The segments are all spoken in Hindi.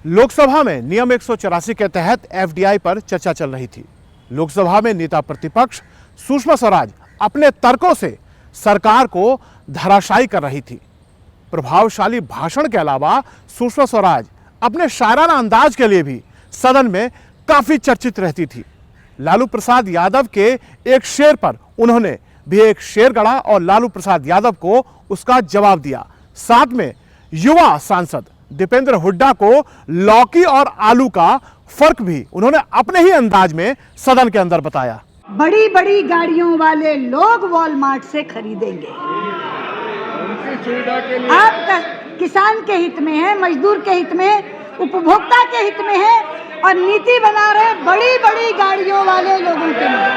लोकसभा में नियम 184 के तहत एफडीआई पर चर्चा चल रही थी। लोकसभा में नेता प्रतिपक्ष सुषमा स्वराज अपने तर्कों से सरकार को धराशायी कर रही थी। प्रभावशाली भाषण के अलावा सुषमा स्वराज अपने शायराना अंदाज के लिए भी सदन में काफी चर्चित रहती थी। लालू प्रसाद यादव के एक शेर पर उन्होंने भी एक शेर गढ़ा और लालू प्रसाद यादव को उसका जवाब दिया। साथ में युवा सांसद दीपेंद्र हुड्डा को लौकी और आलू का फर्क भी उन्होंने अपने ही अंदाज में सदन के अंदर बताया। बड़ी बड़ी गाड़ियों वाले लोग वॉलमार्ट से खरीदेंगे। आप किसान के हित में है, मजदूर के हित में, उपभोक्ता के हित में है और नीति बना रहे बड़ी बड़ी गाड़ियों वाले लोगों के लिए।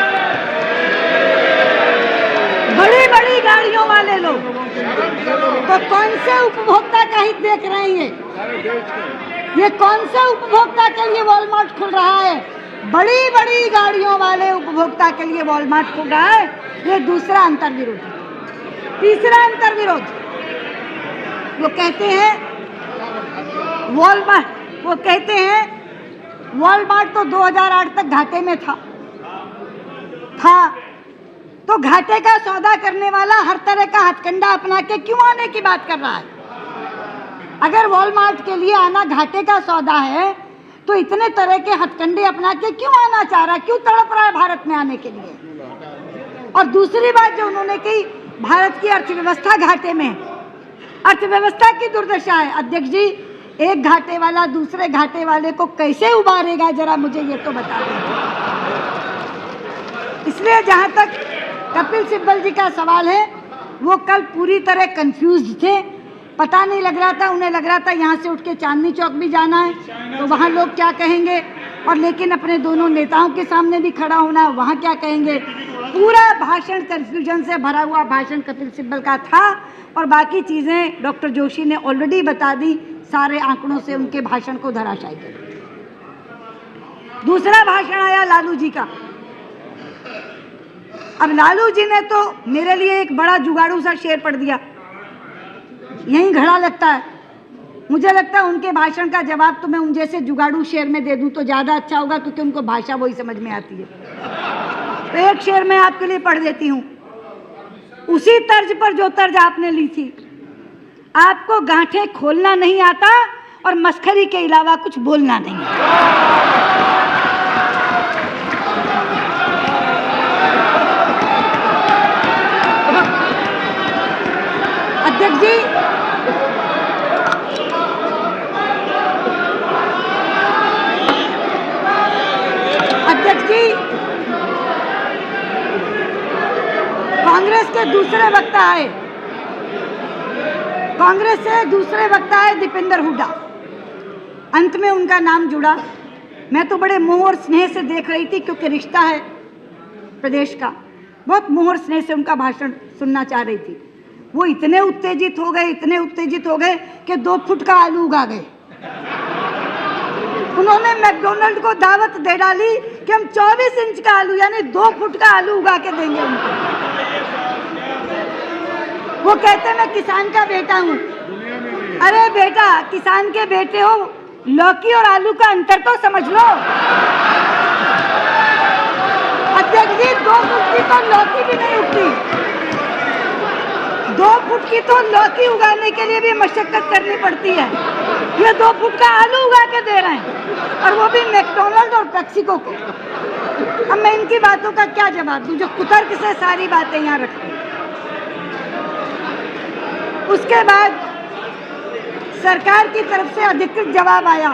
बड़ी बड़ी गाड़ियों वाले लोग तो कौन से उपभोक्ता का हित देख रहे हैं? ये कौन से उपभोक्ता के लिए वॉलमार्ट खुल रहा है? बड़ी बड़ी गाड़ियों वाले उपभोक्ता के लिए वॉलमार्ट खुल रहा है। ये दूसरा अंतर्विरोध। तीसरा अंतर्विरोध, वो कहते हैं वॉलमार्ट तो 2008 तक घाटे में था तो घाटे का सौदा करने वाला हर तरह का हथकंडा अपना के क्यों आने की बात कर रहा है? अगर वॉलमार्ट के लिए आना घाटे का सौदा है तो इतने तरह के हथकंडे अपना के क्यों आना चाह रहा है, क्यों तड़प रहा है भारत में आने के लिए? और दूसरी बात जो उन्होंने कही, भारत की अर्थव्यवस्था घाटे में, अर्थव्यवस्था की दुर्दशा है। अध्यक्ष जी, एक घाटे वाला दूसरे घाटे वाले को कैसे उबारेगा, जरा मुझे ये तो बता दें। इसलिए जहां तक कपिल सिब्बल जी का सवाल है, वो कल पूरी तरह कंफ्यूज्ड थे। पता नहीं लग रहा था, उन्हें लग रहा था यहाँ से उठ के चांदनी चौक भी जाना है तो वहाँ लोग क्या कहेंगे, और लेकिन अपने दोनों नेताओं के सामने भी खड़ा होना, वहाँ क्या कहेंगे। पूरा भाषण कंफ्यूजन से भरा हुआ भाषण कपिल सिब्बल का था और बाकी चीज़ें डॉक्टर जोशी ने ऑलरेडी बता दी, सारे आंकड़ों से उनके भाषण को धराशायी कर। दूसरा भाषण आया लालू जी का। अब लालू जी ने तो मेरे लिए एक बड़ा जुगाड़ू सा शेर पढ़ दिया, यहीं खड़ा लगता है। मुझे लगता है उनके भाषण का जवाब तो मैं उन जैसे जुगाड़ू शेर में दे दूं तो ज़्यादा अच्छा होगा, क्योंकि उनको भाषा वही समझ में आती है। तो एक शेर मैं आपके लिए पढ़ देती हूँ, उसी तर्ज पर जो तर्ज आपने ली थी। आपको गांठें खोलना नहीं आता और मस्खरी के अलावा कुछ बोलना नहीं आता। अध्यक्ष जी, कांग्रेस के दूसरे वक्ता आए, कांग्रेस से दूसरे वक्ता आए दीपेंद्र हुड्डा। अंत में उनका नाम जुड़ा। मैं तो बड़े मोह और स्नेह से देख रही थी, क्योंकि रिश्ता है प्रदेश का। बहुत मोह और स्नेह से उनका भाषण सुनना चाह रही थी। वो इतने उत्तेजित हो गए कि 2 फुट का आलू उगा गए। उन्होंने मैकडोनल्ड को दावत दे डाली कि हम 24 इंच का आलू यानी 2 फुट का आलू उगा के देंगे उनको। वो कहते मैं किसान का बेटा हूँ। अरे बेटा, किसान के बेटे हो, लौकी और आलू का अंतर तो समझ लो। अध्यक्ष जी, 2 फुट की तो लौकी भी नहीं उगती। 2 फुट की तो लौकी उगाने के लिए भी मशक्कत करनी पड़ती है। ये 2 फुट का आलू उगा के दे रहे हैं, और वो भी मैकडोनल्ड और पेप्सिको को। अब मैं इनकी बातों का क्या जवाब दूं, जो कुतर्क से सारी बातें यहाँ रखती। उसके बाद सरकार की तरफ से अधिकृत जवाब आया।